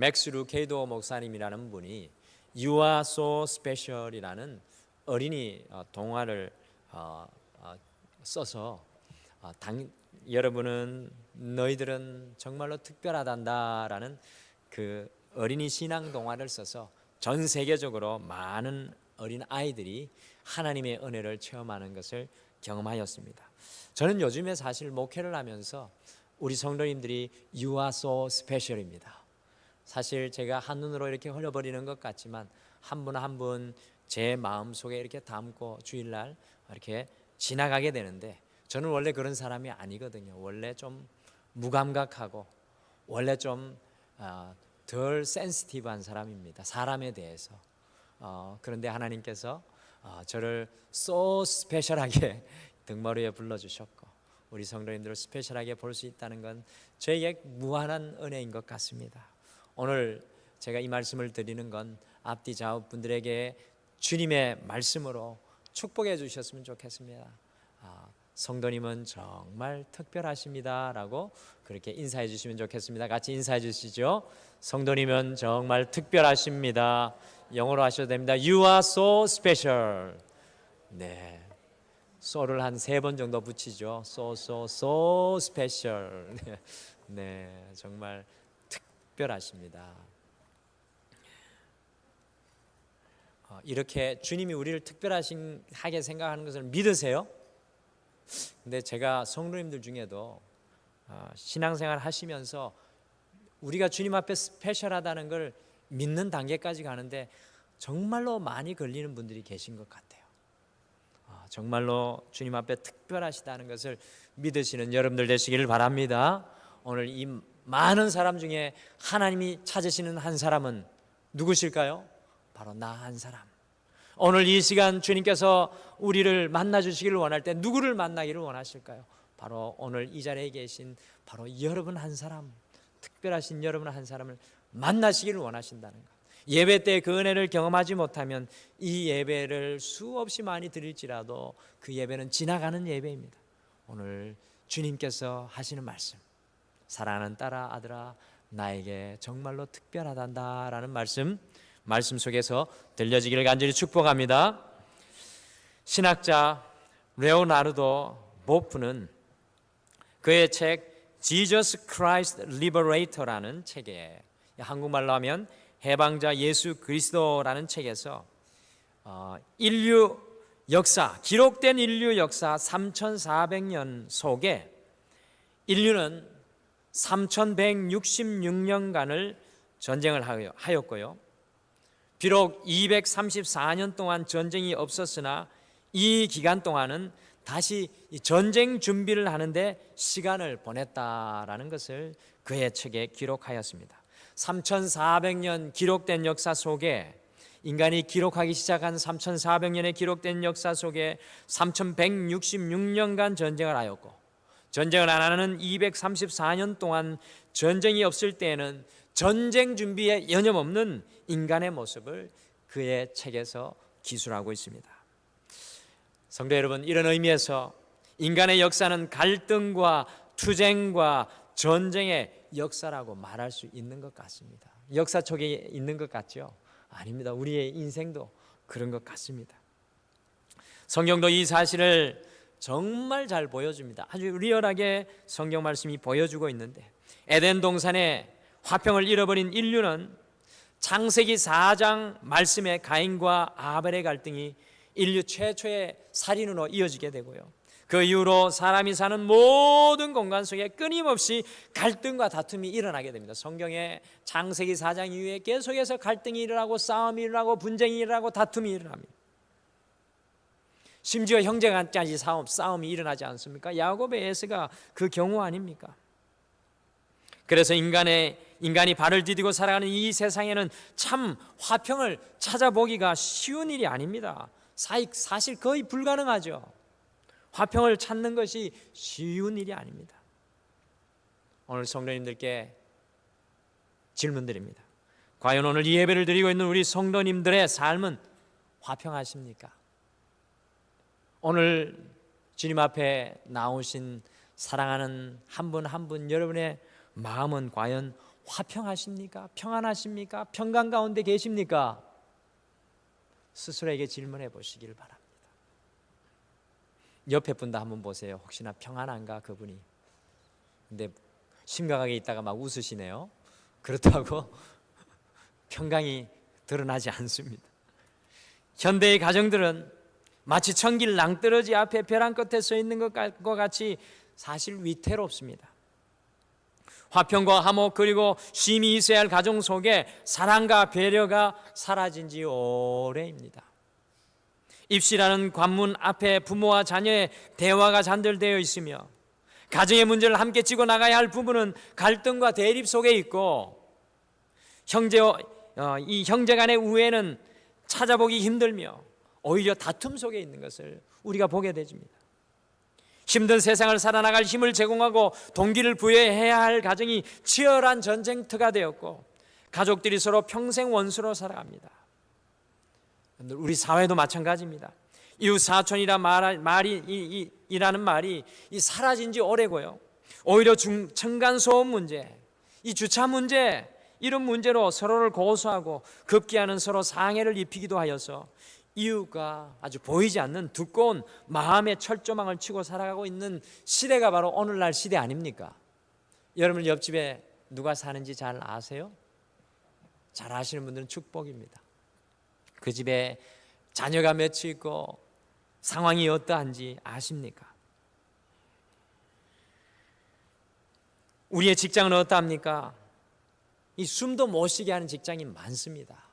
맥스 루케이도 목사님이라는 분이 You are so special이라는 어린이 동화를 써서 여러분은 너희들은 정말로 특별하단다라는 그 어린이 신앙 동화를 써서 전 세계적으로 많은 어린 아이들이 하나님의 은혜를 체험하는 것을 경험하였습니다. 저는 요즘에 사실 목회를 하면서 우리 성도님들이 You are so special입니다. 사실 제가 한눈으로 이렇게 흘려버리는 것 같지만 한 분 한 분 제 마음속에 이렇게 담고 주일날 이렇게 지나가게 되는데 저는 원래 그런 사람이 아니거든요. 원래 좀 무감각하고 원래 좀 덜 센시티브한 사람입니다. 사람에 대해서. 그런데 하나님께서 저를 so 스페셜하게 등머리 위에 불러주셨고 우리 성도님들을 스페셜하게 볼 수 있다는 건 저에게 무한한 은혜인 것 같습니다. 오늘 제가 이 말씀을 드리는 건 앞뒤 좌우 분들에게 주님의 말씀으로 축복해 주셨으면 좋겠습니다. 성도님은 정말 특별하십니다 라고 그렇게 인사해 주시면 좋겠습니다. 같이 인사해 주시죠. 성도님은 정말 특별하십니다. 영어로 하셔도 됩니다. You are so special. 네, so를 한 3번 정도 붙이죠. so special. 네, 정말 특별하십니다. 이렇게 주님이 우리를 특별하게 생각하는 것을 믿으세요? 근데 제가 성도님들 중에도 신앙생활 하시면서 우리가 주님 앞에 스페셜하다는 걸 믿는 단계까지 가는데 정말로 많이 걸리는 분들이 계신 것 같아요. 정말로 주님 앞에 특별하시다는 것을 믿으시는 여러분들 되시기를 바랍니다. 오늘 이 많은 사람 중에 하나님이 찾으시는 한 사람은 누구실까요? 바로 나 한 사람. 오늘 이 시간 주님께서 우리를 만나 주시기를 원할 때 누구를 만나기를 원하실까요? 바로 오늘 이 자리에 계신 바로 여러분 한 사람, 특별하신 여러분 한 사람을 만나시기를 원하신다는 것. 예배 때 그 은혜를 경험하지 못하면 이 예배를 수없이 많이 드릴지라도 그 예배는 지나가는 예배입니다. 오늘 주님께서 하시는 말씀, 사랑하는 딸아 아들아 나에게 정말로 특별하단다라는 말씀 속에서 들려지기를 간절히 축복합니다. 신학자 레오나르도 보프는 그의 책 Jesus Christ Liberator라는 책에 한국말로 하면 해방자 예수 그리스도라는 책에서 인류 역사, 기록된 인류 역사 3400년 속에 인류는 3166년간을 전쟁을 하였고요. 비록 234년 동안 전쟁이 없었으나 이 기간 동안은 다시 전쟁 준비를 하는데 시간을 보냈다라는 것을 그의 책에 기록하였습니다. 3400년 기록된 역사 속에 인간이 기록하기 시작한 3400년의 기록된 역사 속에 3166년간 전쟁을 하였고 전쟁을 안 하는 234년 동안 전쟁이 없을 때에는 전쟁 준비에 여념없는 인간의 모습을 그의 책에서 기술하고 있습니다. 성도 여러분, 이런 의미에서 인간의 역사는 갈등과 투쟁과 전쟁의 역사라고 말할 수 있는 것 같습니다. 역사 속에 있는 것 같죠? 아닙니다. 우리의 인생도 그런 것 같습니다. 성경도 이 사실을 정말 잘 보여줍니다. 아주 리얼하게 성경 말씀이 보여주고 있는데 에덴 동산에 화평을 잃어버린 인류는 창세기 4장 말씀에 가인과 아벨의 갈등이 인류 최초의 살인으로 이어지게 되고요. 그 이후로 사람이 사는 모든 공간 속에 끊임없이 갈등과 다툼이 일어나게 됩니다. 성경에 창세기 4장 이후에 계속해서 갈등이 일어나고 싸움이 일어나고 분쟁이 일어나고 다툼이 일어납니다. 심지어 형제간까지 싸움이 일어나지 않습니까? 야곱의 에서가 그 경우 아닙니까? 그래서 인간이 발을 디디고 살아가는 이 세상에는 참 화평을 찾아보기가 쉬운 일이 아닙니다. 사실 거의 불가능하죠. 화평을 찾는 것이 쉬운 일이 아닙니다. 오늘 성도님들께 질문드립니다. 과연 오늘 이 예배를 드리고 있는 우리 성도님들의 삶은 화평하십니까? 오늘 주님 앞에 나오신 사랑하는 한 분 한 분 여러분의 마음은 과연 화평하십니까? 평안하십니까? 평강 가운데 계십니까? 스스로에게 질문해 보시길 바랍니다. 옆에 분도 한번 보세요. 혹시나 평안한가 그분이. 근데 심각하게 있다가 막 웃으시네요. 그렇다고 평강이 드러나지 않습니다. 현대의 가정들은 마치 천길 낭떠러지 앞에 벼랑 끝에 서 있는 것과 같이 사실 위태롭습니다. 화평과 화목 그리고 쉼이 있어야 할 가정 속에 사랑과 배려가 사라진 지 오래입니다. 입시라는 관문 앞에 부모와 자녀의 대화가 잔들되어 있으며 가정의 문제를 함께 쥐고 나가야 할 부부는 갈등과 대립 속에 있고 이 형제 간의 우애는 찾아보기 힘들며 오히려 다툼 속에 있는 것을 우리가 보게 되집니다. 힘든 세상을 살아나갈 힘을 제공하고 동기를 부여해야 할 가정이 치열한 전쟁터가 되었고 가족들이 서로 평생 원수로 살아갑니다. 우리 사회도 마찬가지입니다. 이웃 사촌이라는 말이 사라진 지 오래고요. 오히려 층간소음 문제, 이 주차 문제, 이런 문제로 서로를 고소하고 급기야는 서로 상해를 입히기도 하여서 이웃과 아주 보이지 않는 두꺼운 마음의 철조망을 치고 살아가고 있는 시대가 바로 오늘날 시대 아닙니까? 여러분 옆집에 누가 사는지 잘 아세요? 잘 아시는 분들은 축복입니다. 그 집에 자녀가 몇 있고 상황이 어떠한지 아십니까? 우리의 직장은 어떠합니까? 이 숨도 못 쉬게 하는 직장이 많습니다.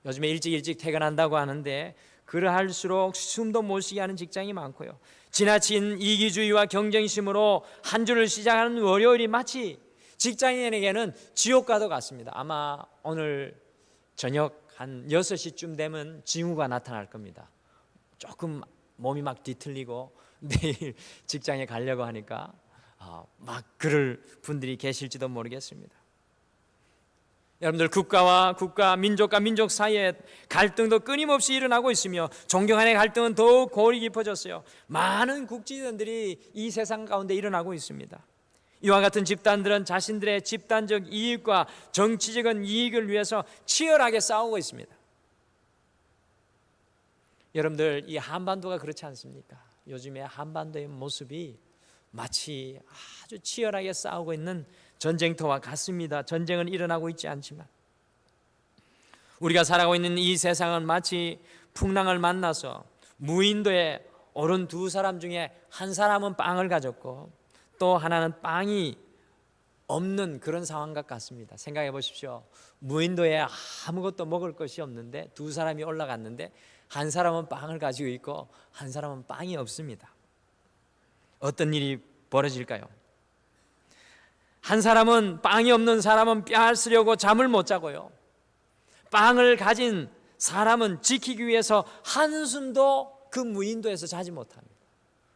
요즘에 일찍 퇴근한다고 하는데 그러할수록 숨도 못 쉬게 하는 직장이 많고요. 지나친 이기주의와 경쟁심으로 한 주를 시작하는 월요일이 마치 직장인에게는 지옥과도 같습니다. 아마 오늘 저녁 한 6시쯤 되면 징후가 나타날 겁니다. 조금 몸이 막 뒤틀리고 내일 직장에 가려고 하니까 막 그럴 분들이 계실지도 모르겠습니다. 여러분들 국가, 민족과 민족 사이에 갈등도 끊임없이 일어나고 있으며 종교 간의 갈등은 더욱 골이 깊어졌어요. 많은 국지전들이 이 세상 가운데 일어나고 있습니다. 이와 같은 집단들은 자신들의 집단적 이익과 정치적인 이익을 위해서 치열하게 싸우고 있습니다. 여러분들 이 한반도가 그렇지 않습니까? 요즘에 한반도의 모습이 마치 아주 치열하게 싸우고 있는 전쟁터와 같습니다. 전쟁은 일어나고 있지 않지만 우리가 살아가고 있는 이 세상은 마치 풍랑을 만나서 무인도에 오른 두 사람 중에 한 사람은 빵을 가졌고 또 하나는 빵이 없는 그런 상황과 같습니다. 생각해 보십시오. 무인도에 아무것도 먹을 것이 없는데 두 사람이 올라갔는데 한 사람은 빵을 가지고 있고 한 사람은 빵이 없습니다. 어떤 일이 벌어질까요? 한 사람은 빵이 없는 사람은 빼앗으려고 잠을 못 자고요. 빵을 가진 사람은 지키기 위해서 한숨도 그 무인도에서 자지 못합니다.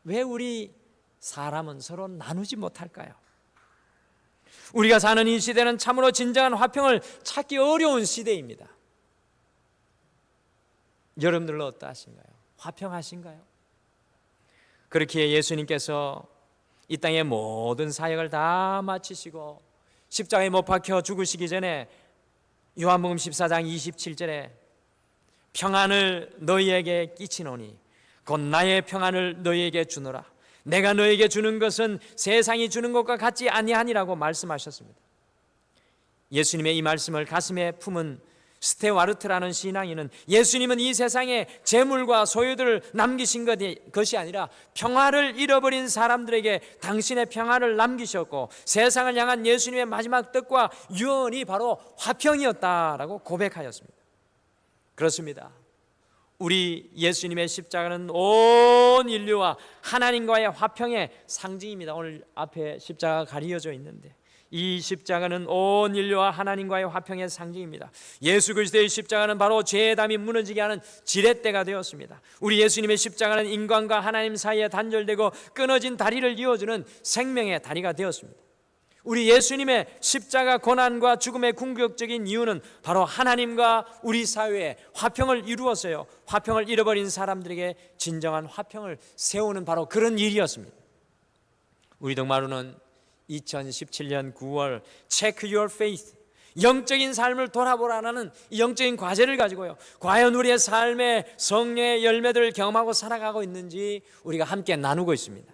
왜 우리 사람은 서로 나누지 못할까요? 우리가 사는 이 시대는 참으로 진정한 화평을 찾기 어려운 시대입니다. 여러분들은 어떠하신가요? 화평하신가요? 그렇기에 예수님께서 이 땅의 모든 사역을 다 마치시고 십자가에 못 박혀 죽으시기 전에 요한복음 14장 27절에 평안을 너희에게 끼치노니 곧 나의 평안을 너희에게 주노라. 내가 너희에게 주는 것은 세상이 주는 것과 같지 아니하니라고 말씀하셨습니다. 예수님의 이 말씀을 가슴에 품은 스테와르트라는 신앙인은 예수님은 이 세상에 재물과 소유들을 남기신 것이 아니라 평화를 잃어버린 사람들에게 당신의 평화를 남기셨고 세상을 향한 예수님의 마지막 뜻과 유언이 바로 화평이었다라고 고백하였습니다. 그렇습니다. 우리 예수님의 십자가는 온 인류와 하나님과의 화평의 상징입니다. 오늘 앞에 십자가가 가리어져 있는데 이 십자가는 온 인류와 하나님과의 화평의 상징입니다. 예수 그리스도의 십자가는 바로 죄의 담이 무너지게 하는 지렛대가 되었습니다. 우리 예수님의 십자가는 인간과 하나님 사이에 단절되고 끊어진 다리를 이어주는 생명의 다리가 되었습니다. 우리 예수님의 십자가 고난과 죽음의 궁극적인 이유는 바로 하나님과 우리 사회에 화평을 이루었어요. 화평을 잃어버린 사람들에게 진정한 화평을 세우는 바로 그런 일이었습니다. 우리 동마루는 2017년 9월 Check Your Faith, 영적인 삶을 돌아보라는 이 영적인 과제를 가지고요, 과연 우리의 삶의 성령의 열매들을 경험하고 살아가고 있는지 우리가 함께 나누고 있습니다.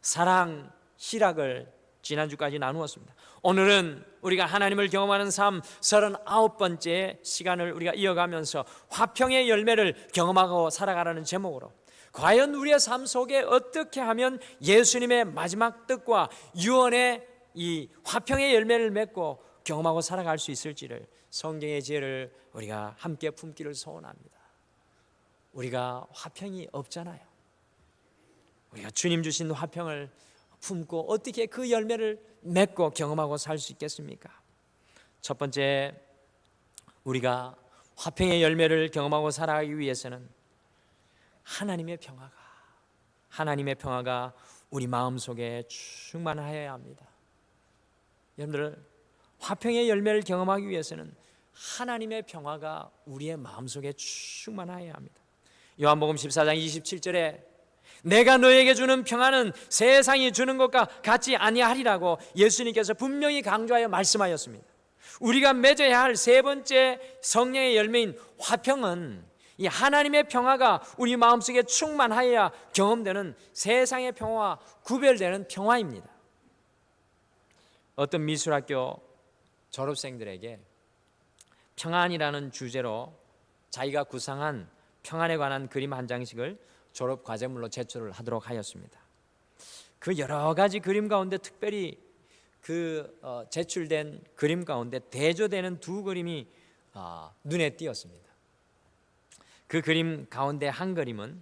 사랑, 희락을 지난주까지 나누었습니다. 오늘은 우리가 하나님을 경험하는 삶 39번째 시간을 우리가 이어가면서 화평의 열매를 경험하고 살아가라는 제목으로, 과연 우리의 삶 속에 어떻게 하면 예수님의 마지막 뜻과 유언의 이 화평의 열매를 맺고 경험하고 살아갈 수 있을지를, 성경의 지혜를 우리가 함께 품기를 소원합니다. 우리가 화평이 없잖아요. 우리가 주님 주신 화평을 품고 어떻게 그 열매를 맺고 경험하고 살 수 있겠습니까? 첫 번째, 우리가 화평의 열매를 경험하고 살아가기 위해서는 하나님의 평화가 우리 마음속에 충만하여야 합니다. 여러분들, 화평의 열매를 경험하기 위해서는 하나님의 평화가 우리의 마음속에 충만하여야 합니다. 요한복음 14장 27절에 내가 너에게 주는 평안은 세상이 주는 것과 같지 아니하리라고 예수님께서 분명히 강조하여 말씀하였습니다. 우리가 맺어야 할 세 번째 성령의 열매인 화평은 이 하나님의 평화가 우리 마음속에 충만하여야 경험되는 세상의 평화와 구별되는 평화입니다. 어떤 미술학교 졸업생들에게 평안이라는 주제로 자기가 구상한 평안에 관한 그림 한 장씩을 졸업 과제물로 제출을 하도록 하였습니다. 그 여러 가지 그림 가운데 특별히 제출된 그림 가운데 대조되는 두 그림이 눈에 띄었습니다. 그 그림 가운데 한 그림은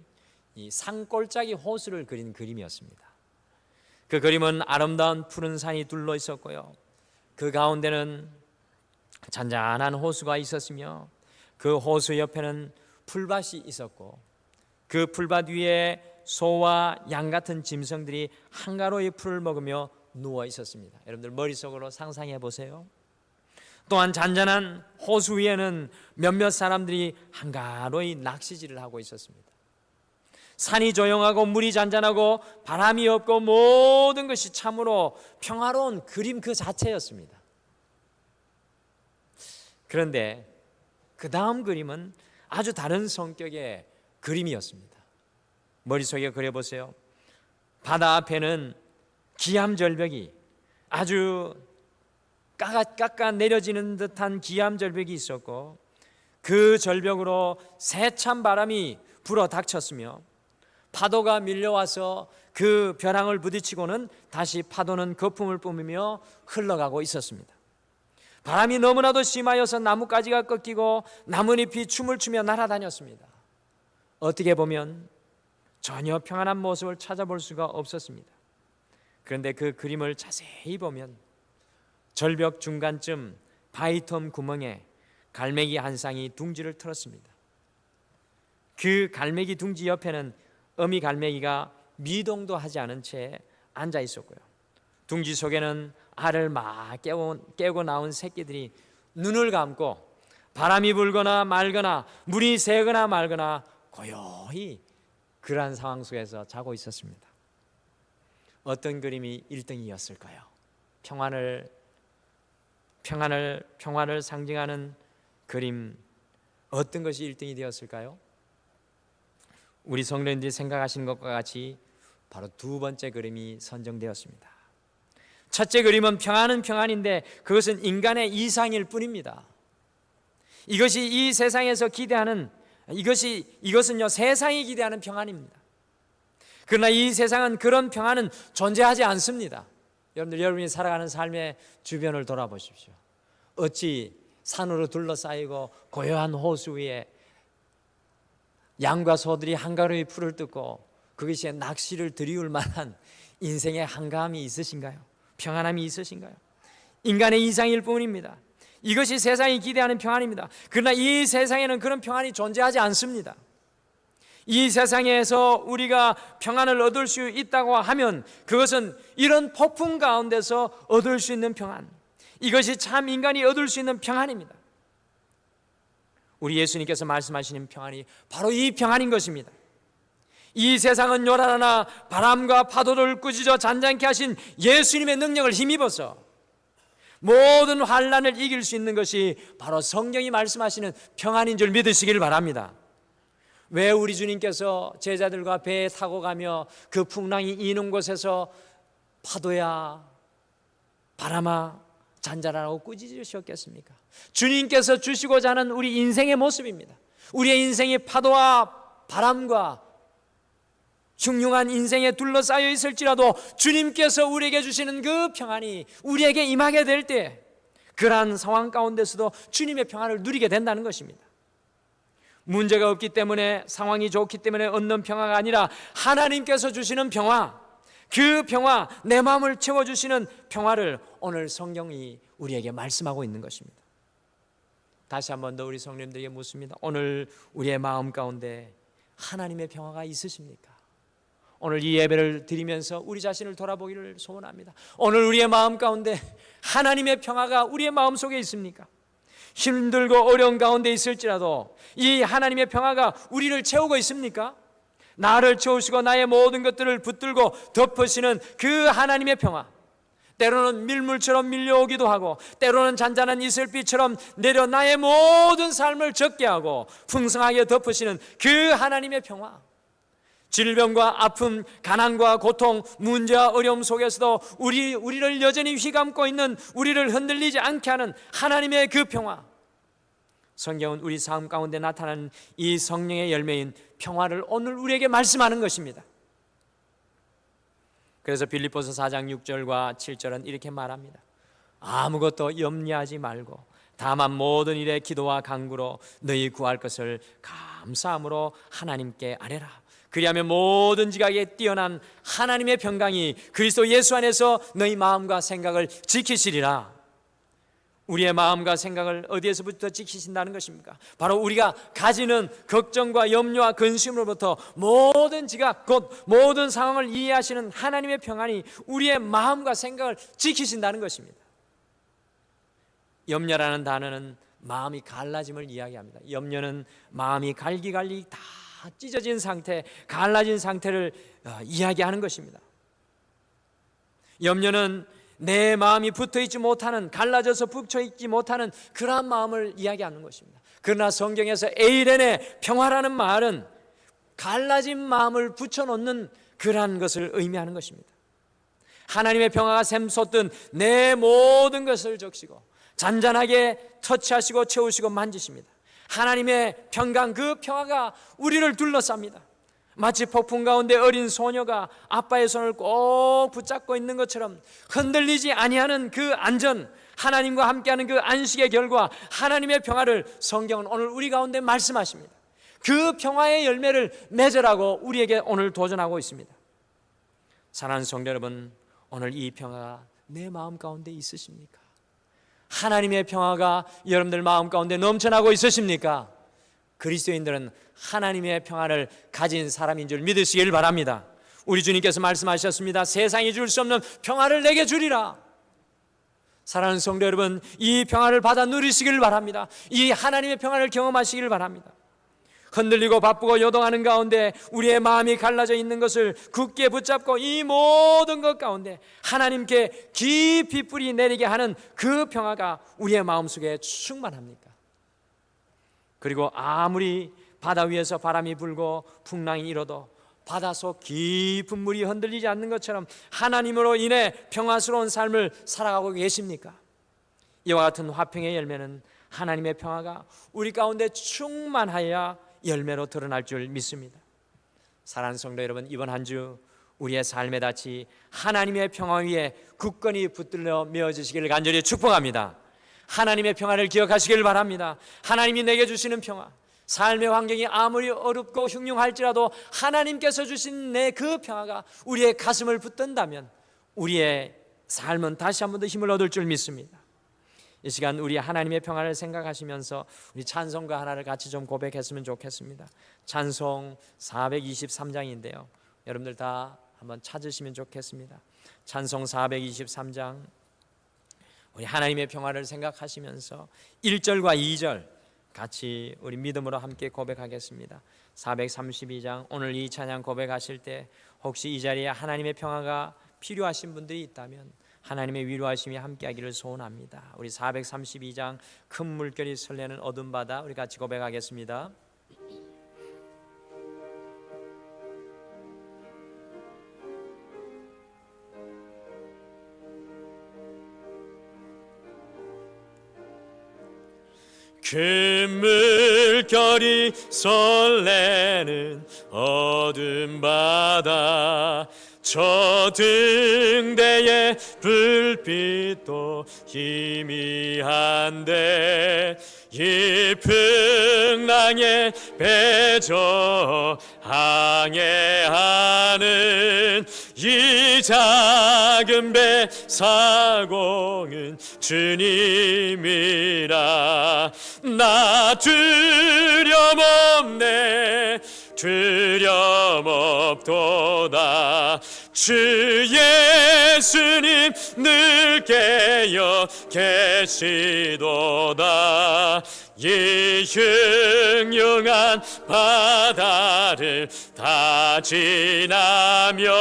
이 산골짜기 호수를 그린 그림이었습니다. 그 그림은 아름다운 푸른 산이 둘러 있었고요, 그 가운데는 잔잔한 호수가 있었으며 그 호수 옆에는 풀밭이 있었고 그 풀밭 위에 소와 양 같은 짐승들이 한가로이 풀을 먹으며 누워 있었습니다. 여러분들 머릿속으로 상상해 보세요. 또한 잔잔한 호수 위에는 몇몇 사람들이 한가로이 낚시질을 하고 있었습니다. 산이 조용하고 물이 잔잔하고 바람이 없고 모든 것이 참으로 평화로운 그림 그 자체였습니다. 그런데 그 다음 그림은 아주 다른 성격의 그림이었습니다. 머릿속에 그려보세요. 바다 앞에는 기암절벽이, 아주 깎아 내려지는 듯한 기암절벽이 있었고 그 절벽으로 세찬 바람이 불어 닥쳤으며 파도가 밀려와서 그 벼랑을 부딪히고는 다시 파도는 거품을 뿜으며 흘러가고 있었습니다. 바람이 너무나도 심하여서 나뭇가지가 꺾이고 나뭇잎이 춤을 추며 날아다녔습니다. 어떻게 보면 전혀 평안한 모습을 찾아볼 수가 없었습니다. 그런데 그 그림을 자세히 보면 절벽 중간쯤 바위틈 구멍에 갈매기 한 쌍이 둥지를 틀었습니다. 그 갈매기 둥지 옆에는 어미 갈매기가 미동도 하지 않은 채 앉아 있었고요, 둥지 속에는 알을 막 깨고 나온 새끼들이 눈을 감고 바람이 불거나 말거나 물이 새거나 말거나 고요히 그러한 상황 속에서 자고 있었습니다. 어떤 그림이 1등이었을까요? 평안을 상징하는 그림, 어떤 것이 1등이 되었을까요? 우리 성도님들이 생각하시는 것과 같이 바로 두 번째 그림이 선정되었습니다. 첫째 그림은 평안은 평안인데 그것은 인간의 이상일 뿐입니다. 이것이 이 세상에서 기대하는 이것은요 세상이 기대하는 평안입니다. 그러나 이 세상은 그런 평안은 존재하지 않습니다. 여러분이 살아가는 삶의 주변을 돌아보십시오. 어찌 산으로 둘러싸이고 고요한 호수 위에 양과 소들이 한가로이 풀을 뜯고 그것이 낚시를 들이울 만한 인생의 한가함이 있으신가요? 평안함이 있으신가요? 인간의 이상일 뿐입니다. 이것이 세상이 기대하는 평안입니다. 그러나 이 세상에는 그런 평안이 존재하지 않습니다. 이 세상에서 우리가 평안을 얻을 수 있다고 하면 그것은 이런 폭풍 가운데서 얻을 수 있는 평안, 이것이 참 인간이 얻을 수 있는 평안입니다. 우리 예수님께서 말씀하시는 평안이 바로 이 평안인 것입니다. 이 세상은 요란하나 바람과 파도를 꾸짖어 잔잔케 하신 예수님의 능력을 힘입어서 모든 환난을 이길 수 있는 것이 바로 성경이 말씀하시는 평안인 줄 믿으시길 바랍니다. 왜 우리 주님께서 제자들과 배에 타고 가며 그 풍랑이 이는 곳에서 파도야 바람아 잔잔하라고 꾸짖으셨겠습니까? 주님께서 주시고자 하는 우리 인생의 모습입니다. 우리의 인생이 파도와 바람과 흉흉한 인생에 둘러싸여 있을지라도 주님께서 우리에게 주시는 그 평안이 우리에게 임하게 될 때 그러한 상황 가운데서도 주님의 평안을 누리게 된다는 것입니다. 문제가 없기 때문에, 상황이 좋기 때문에 얻는 평화가 아니라 하나님께서 주시는 평화, 그 평화, 내 마음을 채워주시는 평화를 오늘 성경이 우리에게 말씀하고 있는 것입니다. 다시 한 번 더 우리 성령님들에게 묻습니다. 오늘 우리의 마음 가운데 하나님의 평화가 있으십니까? 오늘 이 예배를 드리면서 우리 자신을 돌아보기를 소원합니다. 오늘 우리의 마음 가운데 하나님의 평화가 우리의 마음 속에 있습니까? 힘들고 어려운 가운데 있을지라도 이 하나님의 평화가 우리를 채우고 있습니까? 나를 채우시고 나의 모든 것들을 붙들고 덮으시는 그 하나님의 평화, 때로는 밀물처럼 밀려오기도 하고 때로는 잔잔한 이슬비처럼 내려 나의 모든 삶을 적게 하고 풍성하게 덮으시는 그 하나님의 평화, 질병과 아픔, 가난과 고통, 문제와 어려움 속에서도 우리를 여전히 휘감고 있는, 우리를 흔들리지 않게 하는 하나님의 그 평화, 성경은 우리 삶 가운데 나타나는 이 성령의 열매인 평화를 오늘 우리에게 말씀하는 것입니다. 그래서 빌립보서 4장 6절과 7절은 이렇게 말합니다. 아무것도 염려하지 말고 다만 모든 일에 기도와 간구로 너희 구할 것을 감사함으로 하나님께 아뢰라. 그리하면 모든 지각에 뛰어난 하나님의 평강이 그리스도 예수 안에서 너희 마음과 생각을 지키시리라. 우리의 마음과 생각을 어디에서부터 지키신다는 것입니까? 바로 우리가 가지는 걱정과 염려와 근심으로부터 모든 지각, 곧 모든 상황을 이해하시는 하나님의 평안이 우리의 마음과 생각을 지키신다는 것입니다. 염려라는 단어는 마음이 갈라짐을 이야기합니다. 염려는 마음이 갈기갈기 다 찢어진 상태, 갈라진 상태를 이야기하는 것입니다. 염려는 내 마음이 붙어있지 못하는, 갈라져서 붙어있지 못하는 그러한 마음을 이야기하는 것입니다. 그러나 성경에서 에이렌의 평화라는 말은 갈라진 마음을 붙여놓는 그러한 것을 의미하는 것입니다. 하나님의 평화가 샘솟든 내 모든 것을 적시고 잔잔하게 터치하시고 채우시고 만지십니다. 하나님의 평강, 그 평화가 우리를 둘러쌉니다. 마치 폭풍 가운데 어린 소녀가 아빠의 손을 꼭 붙잡고 있는 것처럼 흔들리지 아니하는 그 안전, 하나님과 함께하는 그 안식의 결과 하나님의 평화를 성경은 오늘 우리 가운데 말씀하십니다. 그 평화의 열매를 맺으라고 우리에게 오늘 도전하고 있습니다. 사랑하는 성도 여러분, 오늘 이 평화가 내 마음 가운데 있으십니까? 하나님의 평화가 여러분들 마음 가운데 넘쳐나고 있으십니까? 그리스도인들은 하나님의 평화를 가진 사람인 줄 믿으시길 바랍니다. 우리 주님께서 말씀하셨습니다. 세상이 줄 수 없는 평화를 내게 주리라. 사랑하는 성도 여러분, 이 평화를 받아 누리시길 바랍니다. 이 하나님의 평화를 경험하시길 바랍니다. 흔들리고 바쁘고 요동하는 가운데 우리의 마음이 갈라져 있는 것을 굳게 붙잡고 이 모든 것 가운데 하나님께 깊이 뿌리 내리게 하는 그 평화가 우리의 마음속에 충만합니까? 그리고 아무리 바다 위에서 바람이 불고 풍랑이 일어도 바닷속 깊은 물이 흔들리지 않는 것처럼 하나님으로 인해 평화스러운 삶을 살아가고 계십니까? 이와 같은 화평의 열매는 하나님의 평화가 우리 가운데 충만하여야 열매로 드러날 줄 믿습니다. 사랑하는 성도 여러분, 이번 한 주 우리의 삶의 닻이 하나님의 평화 위에 굳건히 붙들려 메어지시기를 간절히 축복합니다. 하나님의 평화를 기억하시길 바랍니다. 하나님이 내게 주시는 평화, 삶의 환경이 아무리 어렵고 흉흉할지라도 하나님께서 주신 내 그 평화가 우리의 가슴을 붙든다면 우리의 삶은 다시 한 번 더 힘을 얻을 줄 믿습니다. 이 시간 우리 하나님의 평화를 생각하시면서 우리 찬송가 하나를 같이 좀 고백했으면 좋겠습니다. 찬송 423장인데요. 여러분들 다 한번 찾으시면 좋겠습니다. 찬송 423장, 우리 하나님의 평화를 생각하시면서 1절과 2절 같이 우리 믿음으로 함께 고백하겠습니다. 432장 오늘 이 찬양 고백하실 때 혹시 이 자리에 하나님의 평화가 필요하신 분들이 있다면 하나님의 위로하심이 함께하기를 소원합니다. 우리 432장 큰 물결이 설레는 어둠 바다 우리 같이 고백하겠습니다. 큰 물결이 설레는 어둠 바다 저 등대의 불빛도 희미한데 이 풍랑에 배저 항해하는 이 작은 배 사공은 주님이라 나 두려움없네 두려움없도다 주 예수님 늘 깨어 계시도다 이 흉흉한 바다를 다 지나면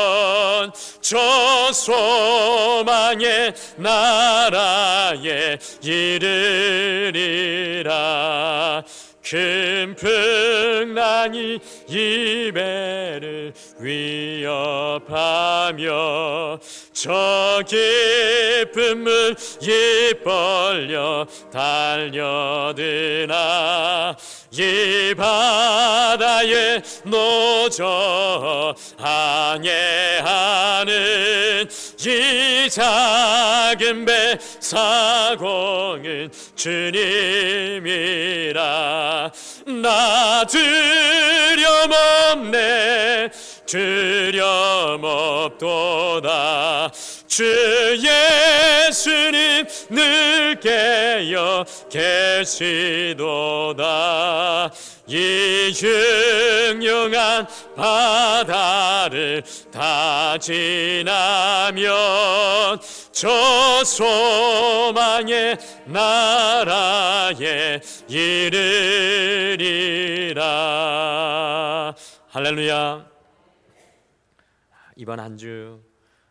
저 소망의 나라에 이르리라 큰 풍랑이 이 배를 위협하며 저 깊은 물 입 벌려 달려드나 이 바다에 노저 항해하는 이 작은 배 사공은 주님이라 나 두려움없네 두려움없도다 주 예수님 늘 깨어 계시도다 이 흉흉한 바다를 다 지나면 저 소망의 나라에 이르리라. 할렐루야. 이번 한 주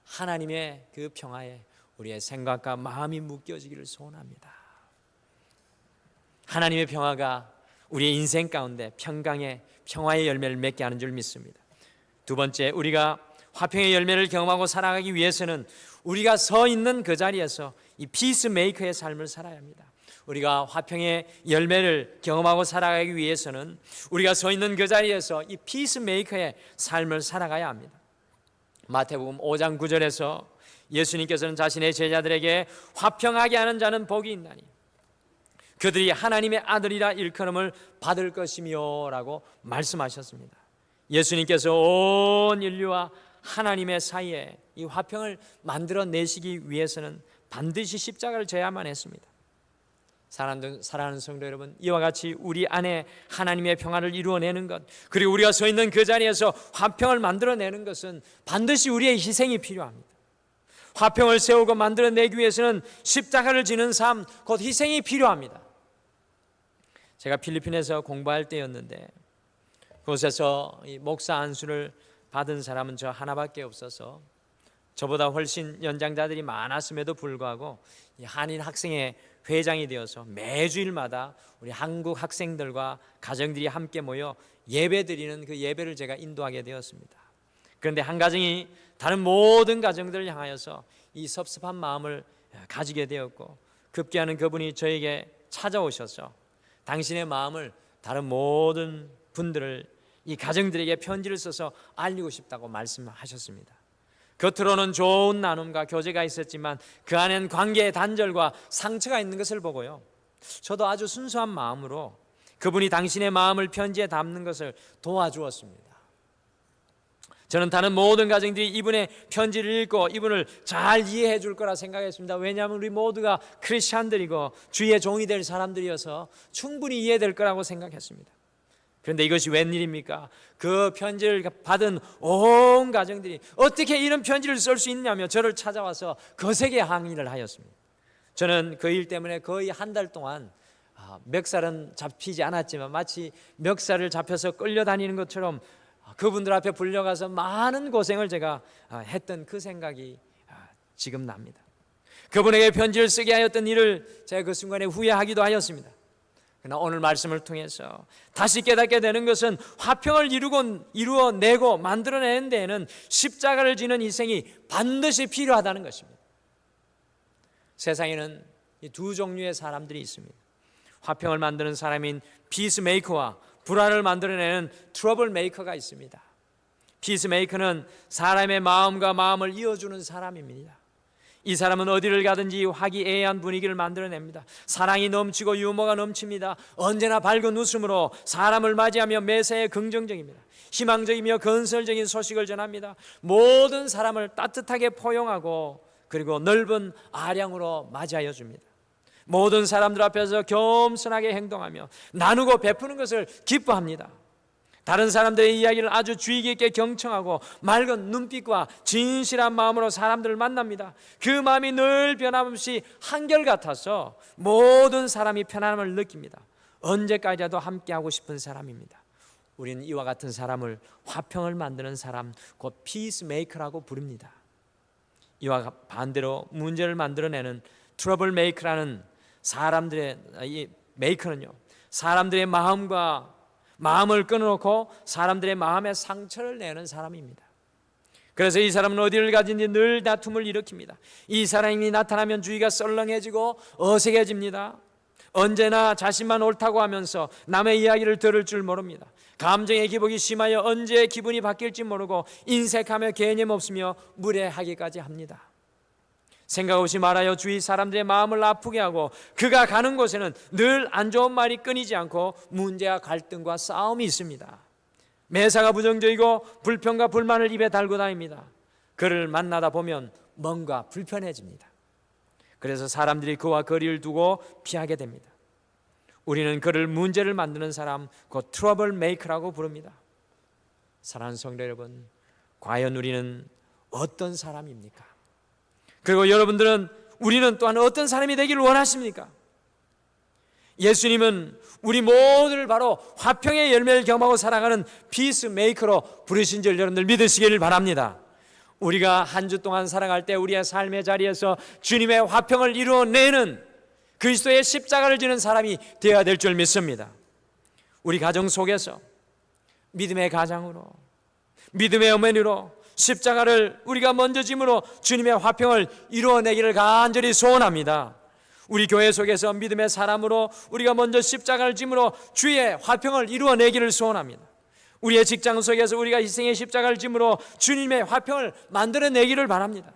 하나님의 그 평화에 우리의 생각과 마음이 묶여지기를 소원합니다. 하나님의 평화가 우리의 인생 가운데 평강의 평화의 열매를 맺게 하는 줄 믿습니다. 두 번째, 우리가 화평의 열매를 경험하고 살아가기 위해서는 우리가 서 있는 그 자리에서 이 피스메이커의 삶을 살아야 합니다. 우리가 화평의 열매를 경험하고 살아가기 위해서는 우리가 서 있는 그 자리에서 이 피스메이커의 삶을 살아가야 합니다. 마태복음 5장 9절에서 예수님께서는 자신의 제자들에게 화평하게 하는 자는 복이 있나니 그들이 하나님의 아들이라 일컬음을 받을 것이며 라고 말씀하셨습니다. 예수님께서 온 인류와 하나님의 사이에 이 화평을 만들어내시기 위해서는 반드시 십자가를 져야만 했습니다. 사랑하는 성도 여러분, 이와 같이 우리 안에 하나님의 평화를 이루어내는 것, 그리고 우리가 서 있는 그 자리에서 화평을 만들어내는 것은 반드시 우리의 희생이 필요합니다. 화평을 세우고 만들어내기 위해서는 십자가를 지는 삶, 곧 희생이 필요합니다. 제가 필리핀에서 공부할 때였는데 그곳에서 이 목사 안수를 받은 사람은 저 하나밖에 없어서 저보다 훨씬 연장자들이 많았음에도 불구하고 이 한인 학생회 회장이 되어서 매주일마다 우리 한국 학생들과 가정들이 함께 모여 예배 드리는 그 예배를 제가 인도하게 되었습니다. 그런데 한 가정이 다른 모든 가정들을 향하여서 이 섭섭한 마음을 가지게 되었고 급기야는 그분이 저에게 찾아오셔서 당신의 마음을 다른 모든 분들을 이 가정들에게 편지를 써서 알리고 싶다고 말씀하셨습니다. 겉으로는 좋은 나눔과 교제가 있었지만 그 안엔 관계의 단절과 상처가 있는 것을 보고요, 저도 아주 순수한 마음으로 그분이 당신의 마음을 편지에 담는 것을 도와주었습니다. 저는 다른 모든 가정들이 이분의 편지를 읽고 이분을 잘 이해해 줄 거라 생각했습니다. 왜냐하면 우리 모두가 크리스찬들이고 주의 종이 될 사람들이어서 충분히 이해될 거라고 생각했습니다. 그런데 이것이 웬일입니까? 그 편지를 받은 온 가정들이 어떻게 이런 편지를 쓸 수 있냐며 저를 찾아와서 거세게 항의를 하였습니다. 저는 그 일 때문에 거의 한 달 동안 멱살은 잡히지 않았지만 마치 멱살을 잡혀서 끌려다니는 것처럼 그분들 앞에 불려가서 많은 고생을 제가 했던 그 생각이 지금 납니다. 그분에게 편지를 쓰게 하였던 일을 제가 그 순간에 후회하기도 하였습니다. 그러나 오늘 말씀을 통해서 다시 깨닫게 되는 것은 화평을 이루어내고 만들어내는 데에는 십자가를 지는 희생이 반드시 필요하다는 것입니다. 세상에는 이 두 종류의 사람들이 있습니다. 화평을 만드는 사람인 피스메이커와 불화를 만들어내는 트러블 메이커가 있습니다. 피스메이커는 사람의 마음과 마음을 이어주는 사람입니다. 이 사람은 어디를 가든지 화기애애한 분위기를 만들어냅니다. 사랑이 넘치고 유머가 넘칩니다. 언제나 밝은 웃음으로 사람을 맞이하며 매사에 긍정적입니다. 희망적이며 건설적인 소식을 전합니다. 모든 사람을 따뜻하게 포용하고 그리고 넓은 아량으로 맞이하여 줍니다. 모든 사람들 앞에서 겸손하게 행동하며 나누고 베푸는 것을 기뻐합니다. 다른 사람들의 이야기를 아주 주의 깊게 경청하고 맑은 눈빛과 진실한 마음으로 사람들을 만납니다. 그 마음이 늘 변함없이 한결같아서 모든 사람이 편안함을 느낍니다. 언제까지라도 함께하고 싶은 사람입니다. 우리는 이와 같은 사람을 화평을 만드는 사람, 곧 피스메이커라고 부릅니다. 이와 반대로 문제를 만들어내는 트러블 메이커라는 이 메이커는요, 사람들의 마음을 끊어놓고 사람들의 마음에 상처를 내는 사람입니다. 그래서 이 사람은 어디를 가든지 늘 다툼을 일으킵니다. 이 사람이 나타나면 주위가 썰렁해지고 어색해집니다. 언제나 자신만 옳다고 하면서 남의 이야기를 들을 줄 모릅니다. 감정의 기복이 심하여 언제 기분이 바뀔지 모르고 인색하며 개념 없으며 무례하기까지 합니다. 생각 없이 말하여 주위 사람들의 마음을 아프게 하고 그가 가는 곳에는 늘 안 좋은 말이 끊이지 않고 문제와 갈등과 싸움이 있습니다. 매사가 부정적이고 불평과 불만을 입에 달고 다닙니다. 그를 만나다 보면 뭔가 불편해집니다. 그래서 사람들이 그와 거리를 두고 피하게 됩니다. 우리는 그를 문제를 만드는 사람, 곧 트러블 메이커라고 부릅니다. 사랑하는 성도 여러분, 과연 우리는 어떤 사람입니까? 그리고 우리는 또한 어떤 사람이 되기를 원하십니까? 예수님은 우리 모두를 바로 화평의 열매를 경험하고 살아가는 피스메이커로 부르신 줄 여러분들 믿으시기를 바랍니다. 우리가 한 주 동안 살아갈 때 우리의 삶의 자리에서 주님의 화평을 이루어내는 그리스도의 십자가를 지는 사람이 되어야 될 줄 믿습니다. 우리 가정 속에서 믿음의 가장으로, 믿음의 어머니로 십자가를 우리가 먼저 짐으로 주님의 화평을 이루어내기를 간절히 소원합니다. 우리 교회 속에서 믿음의 사람으로 우리가 먼저 십자가를 짐으로 주의 화평을 이루어내기를 소원합니다. 우리의 직장 속에서 우리가 희생의 십자가를 짐으로 주님의 화평을 만들어내기를 바랍니다.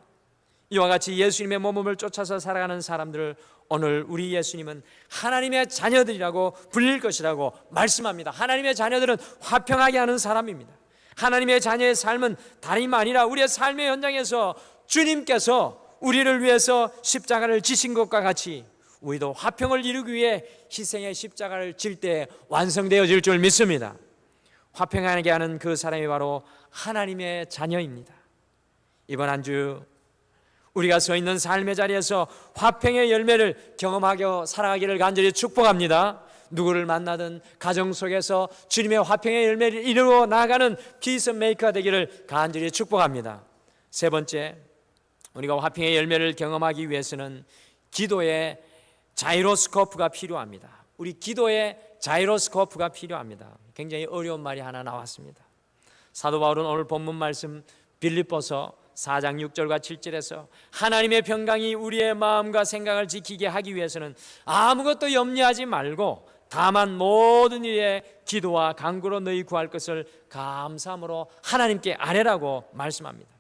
이와 같이 예수님의 몸을 쫓아서 살아가는 사람들을 오늘 우리 예수님은 하나님의 자녀들이라고 불릴 것이라고 말씀합니다. 하나님의 자녀들은 화평하게 하는 사람입니다. 하나님의 자녀의 삶은 다름이 아니라 우리의 삶의 현장에서 주님께서 우리를 위해서 십자가를 지신 것과 같이 우리도 화평을 이루기 위해 희생의 십자가를 질 때 완성되어질 줄 믿습니다. 화평하게 하는 그 사람이 바로 하나님의 자녀입니다. 이번 한 주 우리가 서 있는 삶의 자리에서 화평의 열매를 경험하며 살아가기를 간절히 축복합니다. 누구를 만나든 가정 속에서 주님의 화평의 열매를 이루어 나가는 피스메이커가 되기를 간절히 축복합니다. 세 번째, 우리가 화평의 열매를 경험하기 위해서는 기도의 자이로스코프가 필요합니다. 우리 기도의 자이로스코프가 필요합니다. 굉장히 어려운 말이 하나 나왔습니다. 사도 바울은 오늘 본문 말씀 빌립보서 4장 6절과 7절에서 하나님의 평강이 우리의 마음과 생각을 지키게 하기 위해서는 아무것도 염려하지 말고 다만 모든 일에 기도와 간구로 너희 구할 것을 감사함으로 하나님께 아뢰라고 말씀합니다.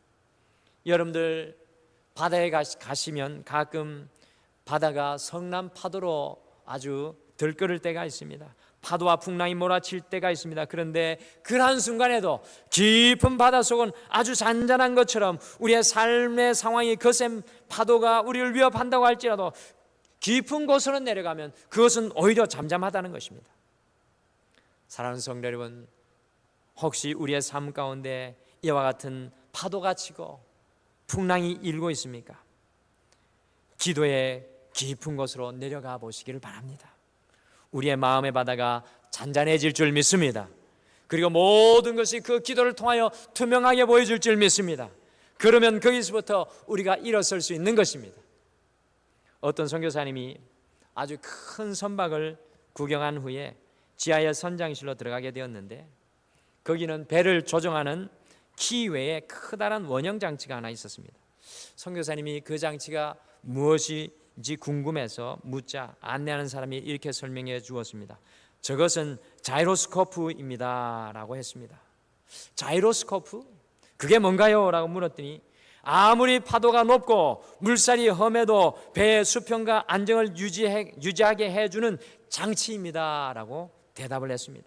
여러분들 바다에 가시면 가끔 바다가 성난 파도로 아주 들끓을 때가 있습니다. 파도와 풍랑이 몰아칠 때가 있습니다. 그런데 그 한순간에도 깊은 바닷속은 아주 잔잔한 것처럼 우리의 삶의 상황이 거센 파도가 우리를 위협한다고 할지라도 깊은 곳으로 내려가면 그것은 오히려 잠잠하다는 것입니다. 사랑하는 성도 여러분, 혹시 우리의 삶 가운데 이와 같은 파도가 치고 풍랑이 일고 있습니까? 기도의 깊은 곳으로 내려가 보시기를 바랍니다. 우리의 마음의 바다가 잔잔해질 줄 믿습니다. 그리고 모든 것이 그 기도를 통하여 투명하게 보여줄 줄 믿습니다. 그러면 거기서부터 우리가 일어설 수 있는 것입니다. 어떤 선교사님이 아주 큰 선박을 구경한 후에 지하의 선장실로 들어가게 되었는데, 거기는 배를 조종하는 키 외에 커다란 원형 장치가 하나 있었습니다. 선교사님이 그 장치가 무엇인지 궁금해서 묻자 안내하는 사람이 이렇게 설명해 주었습니다. 저것은 자이로스코프입니다 라고 했습니다. 자이로스코프? 그게 뭔가요? 라고 물었더니 아무리 파도가 높고 물살이 험해도 배의 수평과 안정을 유지하게 해주는 장치입니다 라고 대답을 했습니다.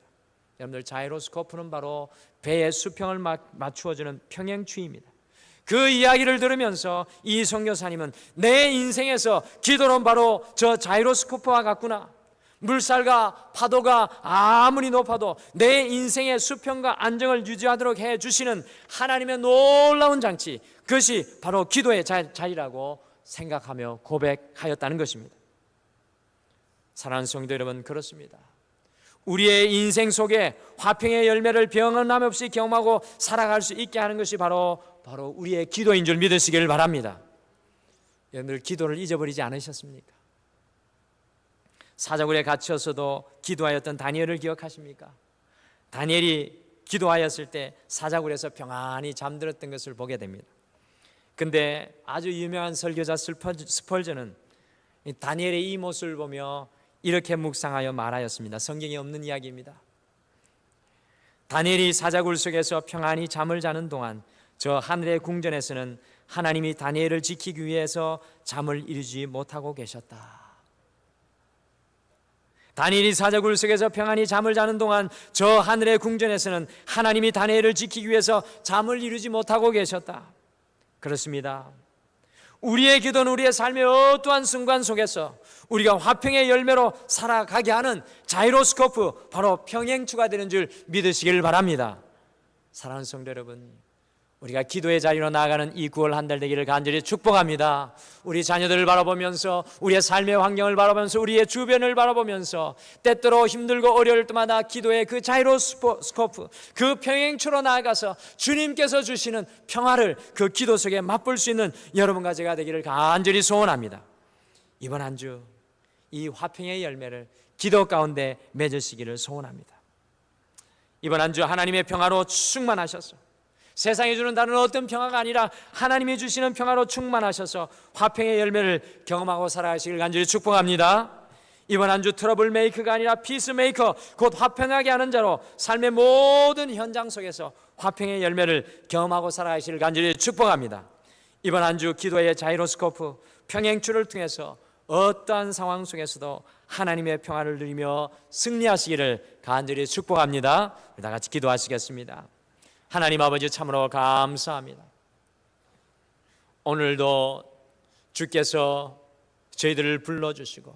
여러분들, 자이로스코프는 바로 배의 수평을 맞추어주는 평행추입니다. 그 이야기를 들으면서 이 선교사님은 내 인생에서 기도는 바로 저 자이로스코프와 같구나. 물살과 파도가 아무리 높아도 내 인생의 수평과 안정을 유지하도록 해주시는 하나님의 놀라운 장치, 그것이 바로 기도의 자리라고 생각하며 고백하였다는 것입니다. 사랑하는 성도 여러분, 그렇습니다. 우리의 인생 속에 화평의 열매를 병언남 없이 경험하고 살아갈 수 있게 하는 것이 바로 우리의 기도인 줄 믿으시기를 바랍니다. 여러분들, 기도를 잊어버리지 않으셨습니까? 사자굴에 갇혀서도 기도하였던 다니엘을 기억하십니까? 다니엘이 기도하였을 때 사자굴에서 평안히 잠들었던 것을 보게 됩니다. 근데 아주 유명한 설교자 스펄전은 다니엘의 이 모습을 보며 이렇게 묵상하여 말하였습니다. 성경에 없는 이야기입니다. 다니엘이 사자굴 속에서 평안히 잠을 자는 동안 저 하늘의 궁전에서는 하나님이 다니엘을 지키기 위해서 잠을 이루지 못하고 계셨다. 다니엘이 사자굴 속에서 평안히 잠을 자는 동안 저 하늘의 궁전에서는 하나님이 다니엘을 지키기 위해서 잠을 이루지 못하고 계셨다. 그렇습니다. 우리의 기도는 우리의 삶의 어떠한 순간 속에서 우리가 화평의 열매로 살아가게 하는 자이로스코프, 바로 평행추가 되는 줄 믿으시길 바랍니다. 사랑하는 성도 여러분, 우리가 기도의 자리로 나아가는 이 9월 한 달 되기를 간절히 축복합니다. 우리 자녀들을 바라보면서, 우리의 삶의 환경을 바라보면서, 우리의 주변을 바라보면서 때때로 힘들고 어려울 때마다 기도의 그 자이로스코프, 그 평행추로 나아가서 주님께서 주시는 평화를 그 기도 속에 맛볼 수 있는 여러분과 제가 되기를 간절히 소원합니다. 이번 한 주 이 화평의 열매를 기도 가운데 맺으시기를 소원합니다. 이번 한 주 하나님의 평화로 충만하셔서, 세상이 주는 다른 어떤 평화가 아니라 하나님이 주시는 평화로 충만하셔서 화평의 열매를 경험하고 살아가시길 간절히 축복합니다. 이번 한 주 트러블 메이커가 아니라 피스 메이커, 곧 화평하게 하는 자로 삶의 모든 현장 속에서 화평의 열매를 경험하고 살아가시길 간절히 축복합니다. 이번 한 주 기도의 자이로스코프, 평행추를 통해서 어떠한 상황 속에서도 하나님의 평화를 누리며 승리하시기를 간절히 축복합니다. 다 같이 기도하시겠습니다. 하나님 아버지, 참으로 감사합니다. 오늘도 주께서 저희들을 불러주시고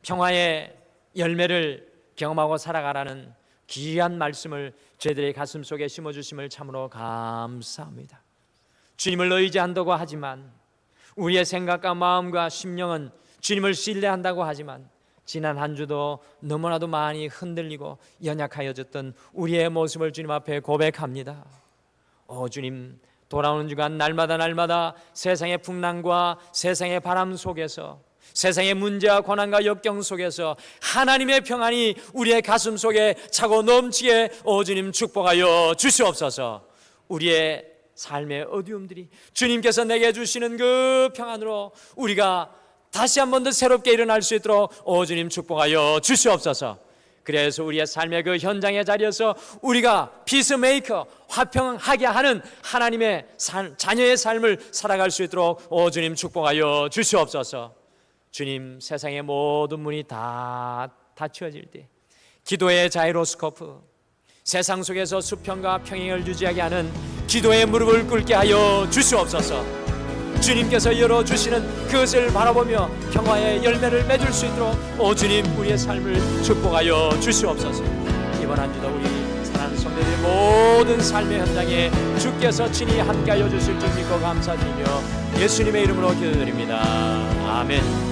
평화의 열매를 경험하고 살아가라는 귀한 말씀을 저희들의 가슴 속에 심어주심을 참으로 감사합니다. 주님을 의지한다고 하지만, 우리의 생각과 마음과 심령은 주님을 신뢰한다고 하지만, 지난 한 주도 너무나도 많이 흔들리고 연약하여졌던 우리의 모습을 주님 앞에 고백합니다. 주님, 돌아오는 주간 날마다 세상의 풍랑과 세상의 바람 속에서, 세상의 문제와 고난과 역경 속에서 하나님의 평안이 우리의 가슴 속에 차고 넘치게 주님 축복하여 주시옵소서. 우리의 삶의 어두움들이 주님께서 내게 주시는 그 평안으로 우리가 다시 한 번 더 새롭게 일어날 수 있도록 주님 축복하여 주시옵소서. 그래서 우리의 삶의 그 현장의 자리에서 우리가 피스메이커, 화평하게 하는 하나님의 자녀의 삶을 살아갈 수 있도록 주님 축복하여 주시옵소서. 주님, 세상의 모든 문이 다 닫혀질 때 기도의 자이로스코프, 세상 속에서 수평과 평행을 유지하게 하는 기도의 무릎을 꿇게 하여 주시옵소서. 주님께서 열어주시는 그것을 바라보며 평화의 열매를 맺을 수 있도록 주님, 우리의 삶을 축복하여 주시옵소서. 이번 한 주도 우리 사랑하는 성도들의 모든 삶의 현장에 주께서 친히 함께하여 주실 줄 믿고 감사드리며 예수님의 이름으로 기도드립니다. 아멘.